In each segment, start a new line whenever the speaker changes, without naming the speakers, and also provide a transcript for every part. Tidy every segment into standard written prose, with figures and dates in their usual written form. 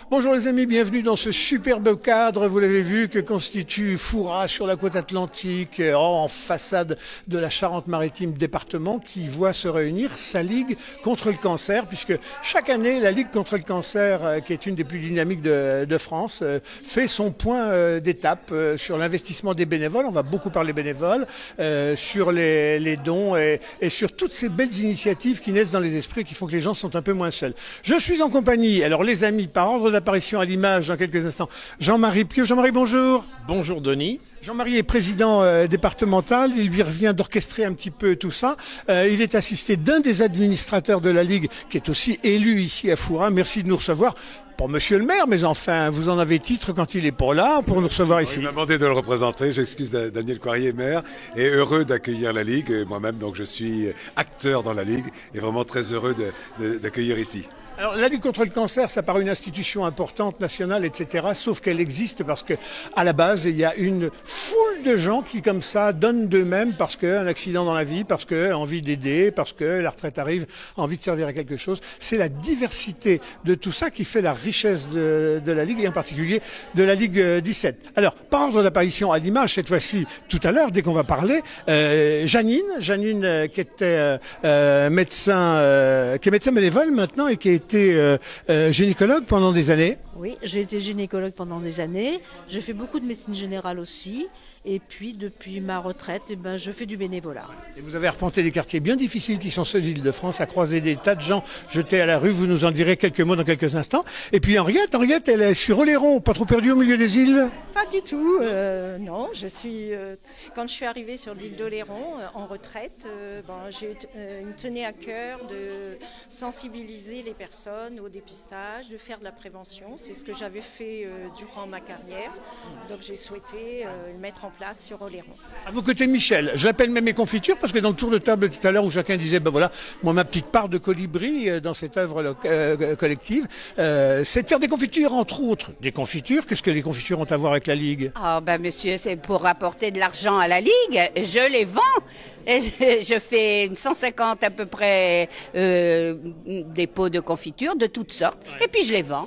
Bonjour les amis, bienvenue dans ce superbe cadre, vous l'avez vu, que constitue Foura sur la côte atlantique, en façade de la Charente-Maritime département, qui voit se réunir sa Ligue contre le cancer, puisque chaque année, la Ligue contre le cancer, qui est une des plus dynamiques de France, fait son point d'étape sur l'investissement des bénévoles. On va beaucoup parler bénévoles, sur les dons et sur toutes ces belles initiatives qui naissent dans les esprits, qui font que les gens sont un peu moins seuls. Je suis en compagnie, alors les amis, par ordre d'apparition à l'image dans quelques instants, Jean-Marie Pieux. Jean-Marie, bonjour.
Bonjour Denis.
Jean-Marie est président départemental, il lui revient d'orchestrer un petit peu tout ça. Il est assisté d'un des administrateurs de la Ligue, qui est aussi élu ici à Foura. Merci de nous recevoir. Pour monsieur le maire, mais enfin, vous en avez titre quand il est pas là pour nous recevoir ici.
Il m'a demandé de le représenter. J'excuse Daniel Coirier, maire, et heureux d'accueillir la Ligue. Moi-même, donc, je suis acteur dans la Ligue et vraiment très heureux d'accueillir ici.
Alors, la lutte contre le cancer, ça paraît une institution importante, nationale, etc. Sauf qu'elle existe parce que, à la base, il y a une foule de gens qui, comme ça, donnent d'eux-mêmes parce qu'un accident dans la vie, parce que envie d'aider, parce que la retraite arrive, envie de servir à quelque chose. C'est la diversité de tout ça qui fait la richesse de la Ligue et en particulier de la Ligue 17. Alors, par ordre d'apparition à l'image, cette fois-ci, tout à l'heure, dès qu'on va parler, Janine qui était médecin, qui est médecin bénévole maintenant et qui a été gynécologue pendant des années.
Oui, j'ai été gynécologue pendant des années. J'ai fait beaucoup de médecine générale aussi. Et puis, depuis ma retraite, je fais du bénévolat.
Et vous avez arpenté des quartiers bien difficiles qui sont ceux d'Île-de-France, à croiser des tas de gens jetés à la rue. Vous nous en direz quelques mots dans quelques instants. Et puis Henriette, elle est sur Oléron, pas trop perdue au milieu des îles?
Pas du tout, non. Quand je suis arrivée sur l'île d'Oléron, en retraite, il me tenait à cœur de sensibiliser les personnes au dépistage, de faire de la prévention. C'est ce que j'avais fait durant ma carrière. Donc j'ai souhaité le mettre en place sur Oléron.
À vos côtés, Michel, je l'appelle même mes confitures parce que dans le tour de table tout à l'heure où chacun disait, voilà, moi ma petite part de colibri dans cette œuvre collective, c'est de faire des confitures, entre autres. Des confitures, qu'est-ce que les confitures ont à voir avec la Ligue?
Ah monsieur, c'est pour rapporter de l'argent à la Ligue, je les vends. Et je fais 150 à peu près des pots de confiture de toutes sortes. Ouais. Et puis je les vends.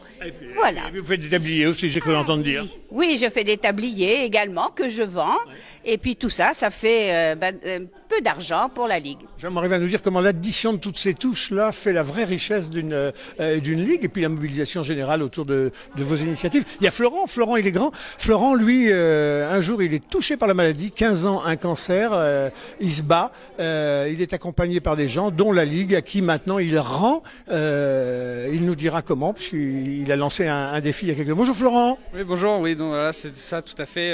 Voilà.
Et vous faites des tabliers aussi, j'ai cru entendre dire.
Oui, je fais des tabliers également que je vends. Ouais. Et puis tout ça, ça fait peu d'argent pour la Ligue.
Jean-Marie va nous dire comment l'addition de toutes ces touches-là fait la vraie richesse d'une Ligue et puis la mobilisation générale autour de vos initiatives. Il y a Florent, il est grand. Florent, lui, un jour, il est touché par la maladie, 15 ans, un cancer, il se bat, il est accompagné par des gens, dont la Ligue, à qui maintenant il rend, il nous dira comment, puisqu'il a lancé un défi il y a quelques mois. Bonjour Florent.
Oui, bonjour, oui, donc voilà, c'est ça tout à fait.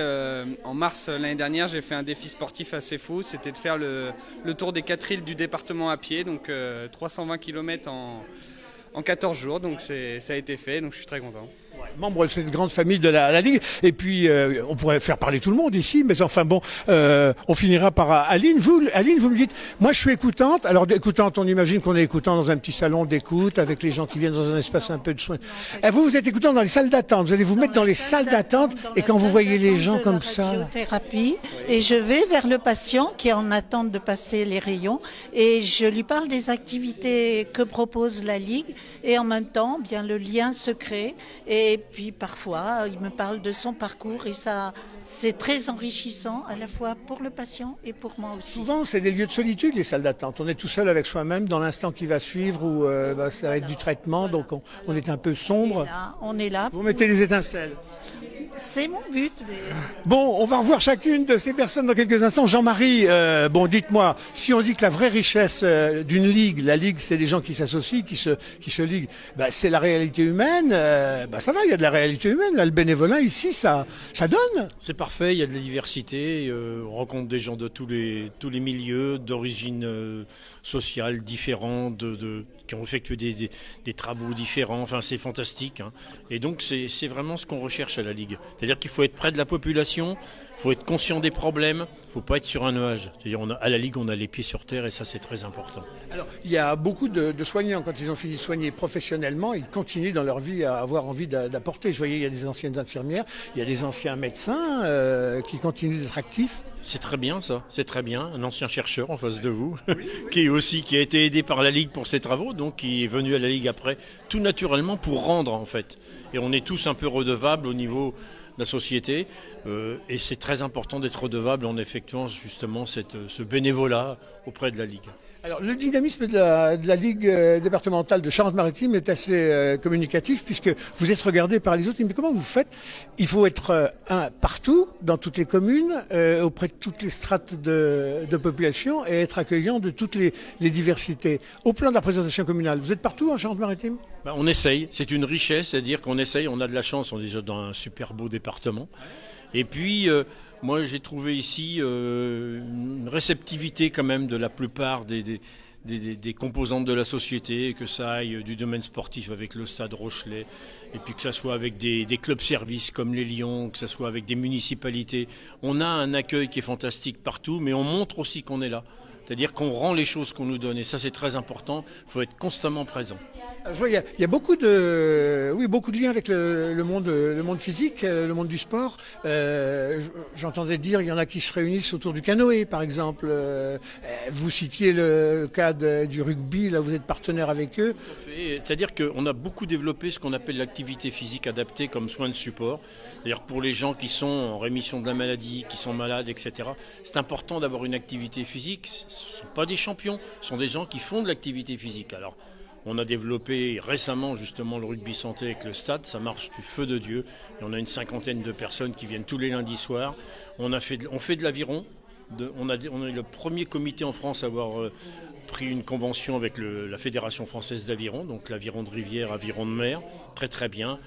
En mars l'année dernière, j'ai fait un défi sportif assez fou, c'était de faire le tour des 4 îles du département à pied, donc 320 km en 14 jours, donc ça a été fait, donc je suis très content.
Ouais, membre de cette grande famille de la Ligue, et puis on pourrait faire parler tout le monde ici, mais enfin bon, on finira par Aline. Aline, vous me dites, moi je suis écoutante, alors écoutante, on imagine qu'on est écoutant dans un petit salon d'écoute, avec les gens qui viennent dans un espace un peu de soins. Vous êtes écoutant dans les salles d'attente, vous allez vous mettre dans les salles d'attente, et quand vous voyez les gens comme ça...
Radiothérapie, et je vais vers le patient qui est en attente de passer les rayons, et je lui parle des activités que propose la Ligue, et en même temps, bien le lien se crée, et puis parfois, il me parle de son parcours et ça, c'est très enrichissant à la fois pour le patient et pour moi aussi.
Souvent, c'est des lieux de solitude, les salles d'attente. On est tout seul avec soi-même dans l'instant qui va suivre où ça va être du traitement, donc on est un peu sombre.
On est là.
Vous mettez des étincelles.
C'est mon but. Mais...
Bon, on va revoir chacune de ces personnes dans quelques instants. Jean-Marie, dites-moi, si on dit que la vraie richesse d'une Ligue, la Ligue, c'est des gens qui s'associent, qui se liguent, c'est la réalité humaine, ça va, il y a de la réalité humaine. Là, le bénévolat, ici, ça donne.
C'est parfait, il y a de la diversité, on rencontre des gens de tous les milieux, d'origine sociale différentes, qui ont effectué des travaux différents, enfin c'est fantastique. Hein. Et donc c'est vraiment ce qu'on recherche à la Ligue. C'est-à-dire qu'il faut être près de la population, il faut être conscient des problèmes, il ne faut pas être sur un nuage. C'est-à-dire à la Ligue, on a les pieds sur terre et ça c'est très important.
Alors, il y a beaucoup de soignants, quand ils ont fini de soigner professionnellement, ils continuent dans leur vie à avoir envie d'apporter. Je voyais, il y a des anciennes infirmières, il y a des anciens médecins qui continuent d'être actifs.
C'est très bien ça, c'est très bien. Un ancien chercheur en face de vous, qui a été aidé par la Ligue pour ses travaux, donc qui est venu à la Ligue après, tout naturellement pour rendre en fait. Et on est tous un peu redevables au niveau de la société, et c'est très important d'être redevable en effectuant justement ce bénévolat auprès de la Ligue.
Alors, le dynamisme de la Ligue départementale de Charente-Maritime est assez communicatif puisque vous êtes regardé par les autres. Mais comment vous faites? Il faut être partout, dans toutes les communes, auprès de toutes les strates de population et être accueillant de toutes les diversités. Au plan de la représentation communale, vous êtes partout en Charente-Maritime?
On essaye, c'est une richesse, c'est-à-dire qu'on essaye, on a de la chance, on est déjà dans un super beau département. Et puis, moi j'ai trouvé ici une réceptivité quand même de la plupart des composantes de la société, que ça aille du domaine sportif avec le Stade Rochelet, et puis que ça soit avec des clubs-services comme les Lions, que ça soit avec des municipalités. On a un accueil qui est fantastique partout, mais on montre aussi qu'on est là. C'est-à-dire qu'on rend les choses qu'on nous donne, et ça c'est très important, il faut être constamment présent.
Je vois, il y a beaucoup de liens avec le monde physique, le monde du sport. J'entendais dire il y en a qui se réunissent autour du canoë, par exemple. Vous citiez le cas du rugby, là vous êtes partenaire avec eux.
C'est-à-dire qu'on a beaucoup développé ce qu'on appelle l'activité physique adaptée comme soin de support. C'est-à-dire pour les gens qui sont en rémission de la maladie, qui sont malades, etc. C'est important d'avoir une activité physique. Ce ne sont pas des champions, ce sont des gens qui font de l'activité physique. Alors, on a développé récemment justement le rugby santé avec le stade, ça marche du feu de Dieu. Et on a une 50aine de personnes qui viennent tous les lundis soirs. On fait de l'aviron. On est le premier comité en France à avoir pris une convention avec la Fédération française d'aviron, donc l'aviron de rivière, aviron de mer, très très bien.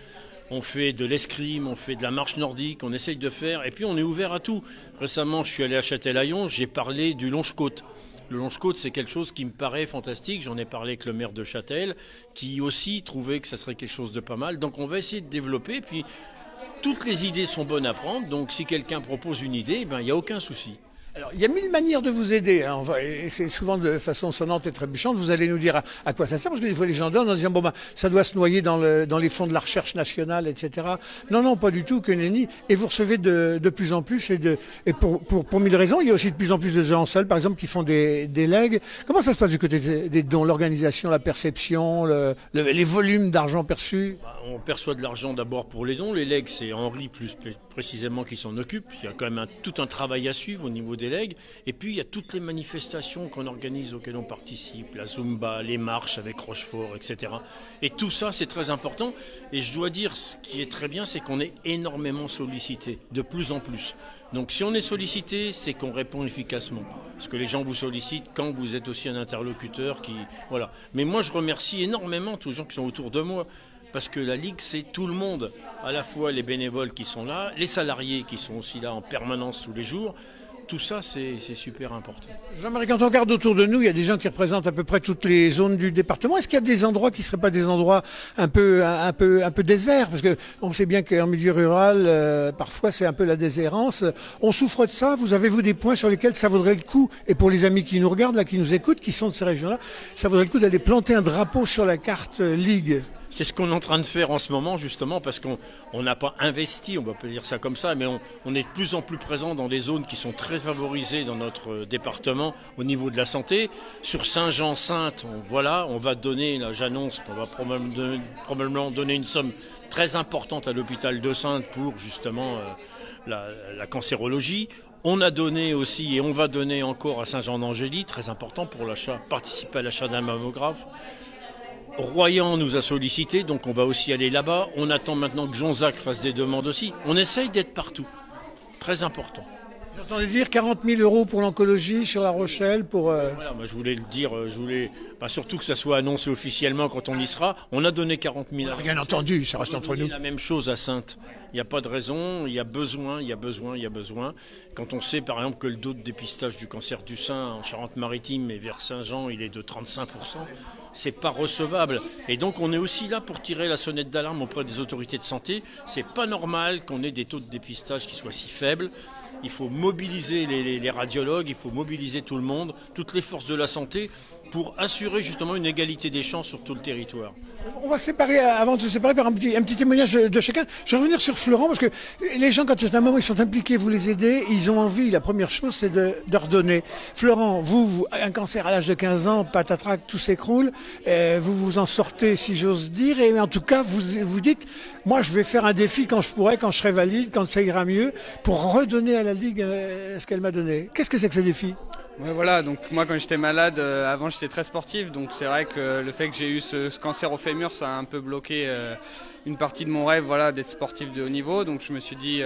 On fait de l'escrime, on fait de la marche nordique, on essaye de faire, et puis on est ouvert à tout. Récemment, je suis allé à Châtelaillon, j'ai parlé du longe-côte. Le longe-côte, c'est quelque chose qui me paraît fantastique. J'en ai parlé avec le maire de Châtel, qui aussi trouvait que ça serait quelque chose de pas mal. Donc on va essayer de développer. Et puis, toutes les idées sont bonnes à prendre. Donc si quelqu'un propose une idée, il n'y a aucun souci.
Alors, il y a 1000 manières de vous aider, hein. Et c'est souvent de façon sonnante et trébuchante. Vous allez nous dire à quoi ça sert, parce que des fois les gens donnent en disant ça doit se noyer dans les fonds de la recherche nationale, etc. Non, pas du tout, que nenni. Et vous recevez de plus en plus et pour 1000 raisons. Il y a aussi de plus en plus de gens seuls, par exemple, qui font des legs. Comment ça se passe du côté des dons, l'organisation, la perception, les volumes d'argent perçus?
On perçoit de l'argent d'abord pour les dons. Les legs, c'est Henri plus précisément qui s'en occupe. Il y a quand même tout un travail à suivre au niveau des legs. Et puis il y a toutes les manifestations qu'on organise, auxquelles on participe, la Zumba, les marches avec Rochefort, etc. Et tout ça, c'est très important. Et je dois dire, ce qui est très bien, c'est qu'on est énormément sollicité, de plus en plus. Donc si on est sollicité, c'est qu'on répond efficacement. Parce que les gens vous sollicitent quand vous êtes aussi un interlocuteur qui... Voilà. Mais moi, je remercie énormément tous les gens qui sont autour de moi. Parce que la Ligue, c'est tout le monde, à la fois les bénévoles qui sont là, les salariés qui sont aussi là en permanence tous les jours. Tout ça, c'est super important.
Jean-Marie, quand on regarde autour de nous, il y a des gens qui représentent à peu près toutes les zones du département. Est-ce qu'il y a des endroits qui ne seraient pas des endroits un peu déserts? Parce qu'on sait bien qu'en milieu rural, parfois c'est un peu la déshérence. On souffre de ça. Avez-vous des points sur lesquels ça vaudrait le coup? Et pour les amis qui nous regardent, là, qui nous écoutent, qui sont de ces régions-là, ça vaudrait le coup d'aller planter un drapeau sur la carte Ligue?
C'est ce qu'on est en train de faire en ce moment, justement, parce qu'on n'a pas investi, on va pas dire ça comme ça, mais on est de plus en plus présent dans des zones qui sont très favorisées dans notre département au niveau de la santé. Sur Saint-Jean-Sainte, on va donner, là j'annonce qu'on va probablement donner une somme très importante à l'hôpital de Sainte pour justement la cancérologie. On a donné aussi et on va donner encore à Saint-Jean-d'Angély, très important pour participer à l'achat d'un mammographe. Royan nous a sollicité, donc on va aussi aller là-bas. On attend maintenant que Jonzac fasse des demandes aussi. On essaye d'être partout. Très important.
J'entendais dire 40 000 € pour l'oncologie sur La Rochelle.
Voilà, je voulais le dire, surtout que ça soit annoncé officiellement quand on y sera. On a donné 40 000 €.
Bien entendu, ça reste entre nous.
La même chose à Sainte. Il n'y a pas de raison, il y a besoin. Quand on sait par exemple que le taux de dépistage du cancer du sein en Charente-Maritime et vers Saint-Jean, il est de 35%. C'est pas recevable. Et donc on est aussi là pour tirer la sonnette d'alarme auprès des autorités de santé. C'est pas normal qu'on ait des taux de dépistage qui soient si faibles. Il faut mobiliser les radiologues, il faut mobiliser tout le monde, toutes les forces de la santé. pour assurer justement une égalité des chances sur tout le territoire.
On va séparer, avant de se séparer, par un petit témoignage de chacun. Je vais revenir sur Florent, parce que les gens, quand c'est un moment, ils sont impliqués, vous les aidez, ils ont envie, la première chose, c'est de redonner. Florent, vous, un cancer à l'âge de 15 ans, patatrac, tout s'écroule, vous vous en sortez, si j'ose dire, et en tout cas, vous dites, moi, je vais faire un défi quand je pourrai, quand je serai valide, quand ça ira mieux, pour redonner à la Ligue ce qu'elle m'a donné. Qu'est-ce que c'est que ce défi ?
Ouais, voilà, donc moi quand j'étais malade, avant j'étais très sportif, donc c'est vrai que le fait que j'ai eu ce cancer au fémur, ça a un peu bloqué une partie de mon rêve, voilà, d'être sportif de haut niveau. Donc je me suis dit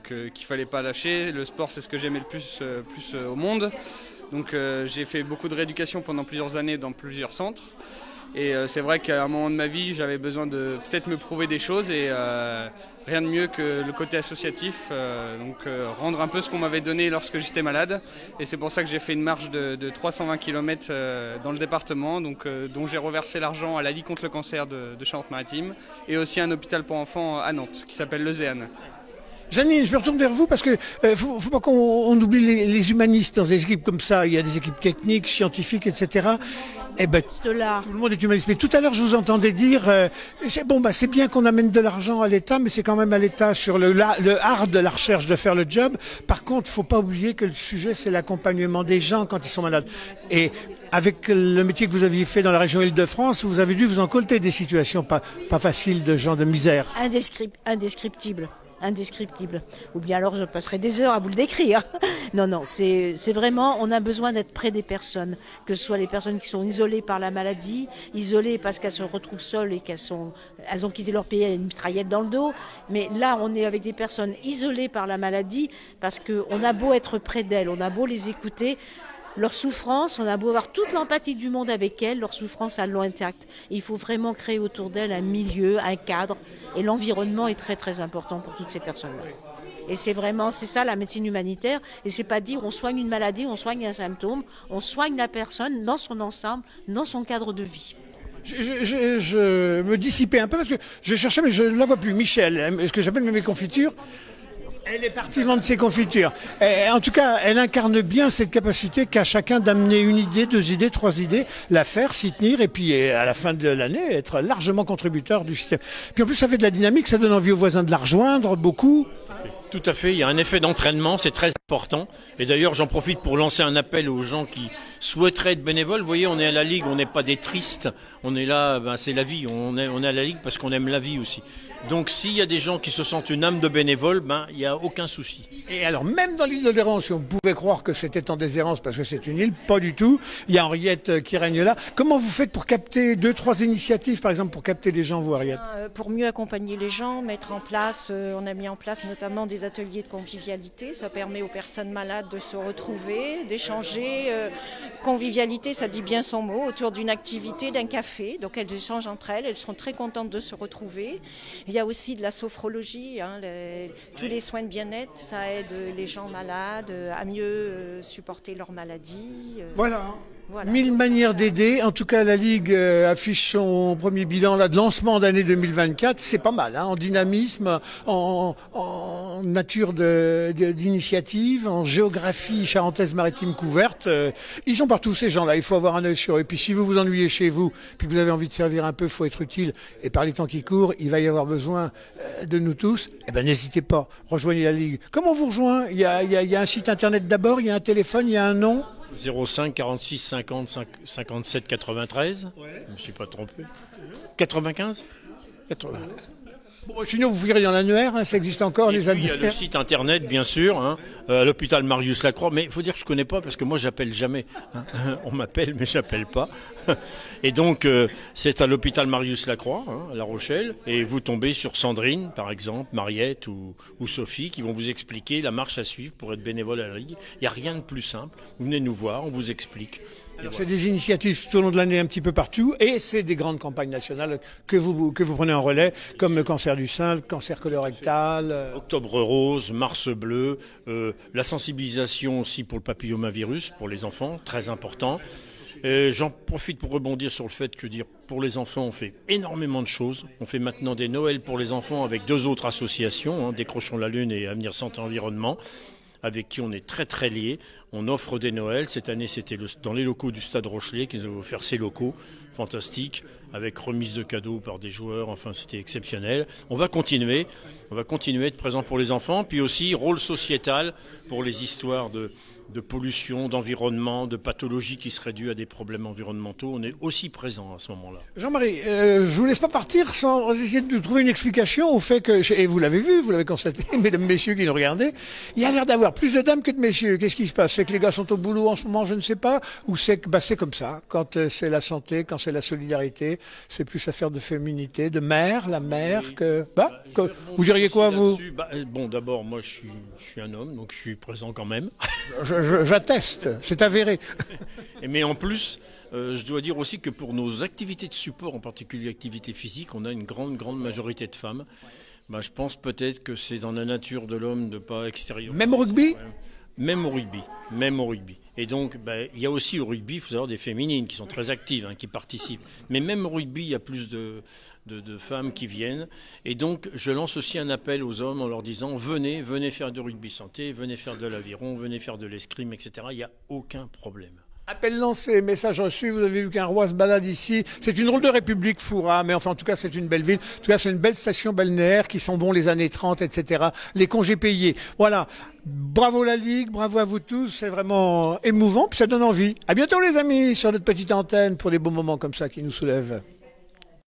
qu'il fallait pas lâcher. Le sport, c'est ce que j'aimais le plus au monde. Donc j'ai fait beaucoup de rééducation pendant plusieurs années dans plusieurs centres. Et c'est vrai qu'à un moment de ma vie, j'avais besoin de peut-être me prouver des choses et rien de mieux que le côté associatif, rendre un peu ce qu'on m'avait donné lorsque j'étais malade. Et c'est pour ça que j'ai fait une marche de 320 km dans le département, dont j'ai reversé l'argent à la Ligue contre le cancer de Charente-Maritime et aussi un hôpital pour enfants à Nantes qui s'appelle le Zéane.
Janine, je me retourne vers vous parce que faut pas qu'on oublie les humanistes dans des équipes comme ça. Il y a des équipes techniques, scientifiques, etc. Eh ben, tout le monde est humaniste. Mais tout à l'heure, je vous entendais dire, c'est bien qu'on amène de l'argent à l'État, mais c'est quand même à l'État sur le hard de la recherche de faire le job. Par contre, faut pas oublier que le sujet, c'est l'accompagnement des gens quand ils sont malades. Et avec le métier que vous aviez fait dans la région Île-de-France, vous avez dû vous en colter des situations pas faciles de gens de misère.
Indescriptible. Ou bien alors je passerai des heures à vous le décrire. Non, c'est vraiment, on a besoin d'être près des personnes, que ce soit les personnes qui sont isolées par la maladie, isolées parce qu'elles se retrouvent seules et elles ont quitté leur pays avec une mitraillette dans le dos. Mais là, on est avec des personnes isolées par la maladie parce qu'on a beau être près d'elles, on a beau les écouter. Leur souffrance, on a beau avoir toute l'empathie du monde avec elles, leur souffrance, elles l'ont intacte. Il faut vraiment créer autour d'elles un milieu, un cadre. Et l'environnement est très très important pour toutes ces personnes-là. Et c'est ça la médecine humanitaire. Et c'est pas dire on soigne une maladie, on soigne un symptôme, on soigne la personne dans son ensemble, dans son cadre de vie.
Je me dissipais un peu parce que je cherchais, mais je ne la vois plus. Michel, ce que j'appelle mes confitures. Elle est partie vendre ses confitures. En tout cas, elle incarne bien cette capacité qu'a chacun d'amener une idée, 2 idées, 3 idées, la faire, s'y tenir, et puis à la fin de l'année, être largement contributeur du système. Puis en plus, ça fait de la dynamique, ça donne envie aux voisins de la rejoindre, beaucoup.
Tout à fait, il y a un effet d'entraînement, c'est très important. Et d'ailleurs, j'en profite pour lancer un appel aux gens qui souhaiteraient être bénévoles. Vous voyez, on est à la Ligue, on n'est pas des tristes. On est là, c'est la vie. On est à la Ligue parce qu'on aime la vie aussi. Donc s'il y a des gens qui se sentent une âme de bénévole, il n'y a aucun souci.
Et alors, même dans l'île de Léron, si on pouvait croire que c'était en déshérence parce que c'est une île, pas du tout. Il y a Henriette qui règne là. Comment vous faites pour capter 2, 3 initiatives, par exemple, pour capter les gens, vous, Henriette ?
Pour mieux accompagner les gens, mettre en place, on a mis en place notamment des ateliers de convivialité. Ça permet aux personnes malades de se retrouver, d'échanger. Convivialité, ça dit bien son mot, autour d'une activité, d'un café. Donc elles échangent entre elles, elles sont très contentes de se retrouver. Il y a aussi de la sophrologie, tous les soins de bien-être, ça aide les gens malades à mieux supporter leur maladie.
Voilà. 1000 manières d'aider. En tout cas, la Ligue affiche son premier bilan là, de lancement d'année 2024. C'est pas mal, en dynamisme, en nature d'initiative, en géographie charentaise-maritime couverte. Ils sont partout, ces gens-là. Il faut avoir un œil sur eux. Et puis, si vous vous ennuyez chez vous, puis que vous avez envie de servir un peu, il faut être utile. Et par les temps qui courent, il va y avoir besoin de nous tous. Eh ben, n'hésitez pas. Rejoignez la Ligue. Comment on vous rejoint ? Il y a un site internet d'abord, il y a un téléphone, il y a un nom.
05 46 50 57 93. Ouais. Je ne me suis pas trompé. 95 80.
Bon, sinon, vous verrez dans l'annuaire, ça existe encore, les annuaires.
Il y a le site internet, bien sûr, l'hôpital Marius Lacroix. Mais il faut dire que je ne connais pas parce que moi, j'appelle jamais. On m'appelle, mais je n'appelle pas. Et donc, c'est à l'hôpital Marius Lacroix, à La Rochelle. Et vous tombez sur Sandrine, par exemple, Mariette ou Sophie, qui vont vous expliquer la marche à suivre pour être bénévole à la Ligue. Il n'y a rien de plus simple. Vous venez nous voir, on vous explique.
Alors, c'est des initiatives tout au long de l'année un petit peu partout et c'est des grandes campagnes nationales que vous prenez en relais, comme le cancer du sein, le cancer colorectal.
Octobre rose, mars bleu, la sensibilisation aussi pour le papillomavirus, pour les enfants, très important. J'en profite pour rebondir sur le fait que pour les enfants, on fait énormément de choses. On fait maintenant des Noëls pour les enfants avec 2 autres associations, Décrochons la Lune et Avenir Santé Environnement. avec qui on est très très liés. On offre des Noëls. Cette année, c'était dans les locaux du Stade Rochelet qu'ils ont offert ces locaux. Fantastique, avec remise de cadeaux par des joueurs. Enfin, c'était exceptionnel. On va continuer à être présent pour les enfants. Puis aussi, rôle sociétal pour les histoires de pollution, d'environnement, de pathologies qui seraient dues à des problèmes environnementaux. On est aussi présent à ce moment-là.
Jean-Marie, je vous laisse pas partir sans essayer de trouver une explication au fait que, et vous l'avez vu, vous l'avez constaté, mesdames, messieurs qui nous regardaient, il y a l'air d'avoir plus de dames que de messieurs. Qu'est-ce qui se passe? C'est que les gars sont au boulot en ce moment, je ne sais pas, ou c'est que c'est comme ça. Quand c'est la santé, quand c'est la solidarité, c'est plus affaire de féminité, de mère, la mère que... vous diriez quoi, vous?
Bon, d'abord, moi, je suis un homme, donc je suis présent quand même.
J'atteste, c'est avéré.
Mais en plus, je dois dire aussi que pour nos activités de support, en particulier activités physiques, on a une grande majorité de femmes. Je pense peut-être que c'est dans la nature de l'homme de ne pas extérioriser.
Même au rugby?
Même au rugby. Et donc, il y a aussi au rugby, il faut savoir, des féminines qui sont très actives, qui participent. Mais même au rugby, il y a plus de femmes qui viennent. Et donc, je lance aussi un appel aux hommes en leur disant, venez faire du rugby santé, venez faire de l'aviron, venez faire de l'escrime, etc. Il n'y a aucun problème.
Appel lancé, message reçu, vous avez vu qu'un roi se balade ici. C'est une drôle de république, Fouras, mais enfin, en tout cas, c'est une belle ville. En tout cas, c'est une belle station balnéaire qui sont bons les années 30, etc. Les congés payés. Voilà. Bravo la Ligue, bravo à vous tous. C'est vraiment émouvant, puis ça donne envie. À bientôt, les amis, sur notre petite antenne pour des beaux moments comme ça qui nous soulèvent.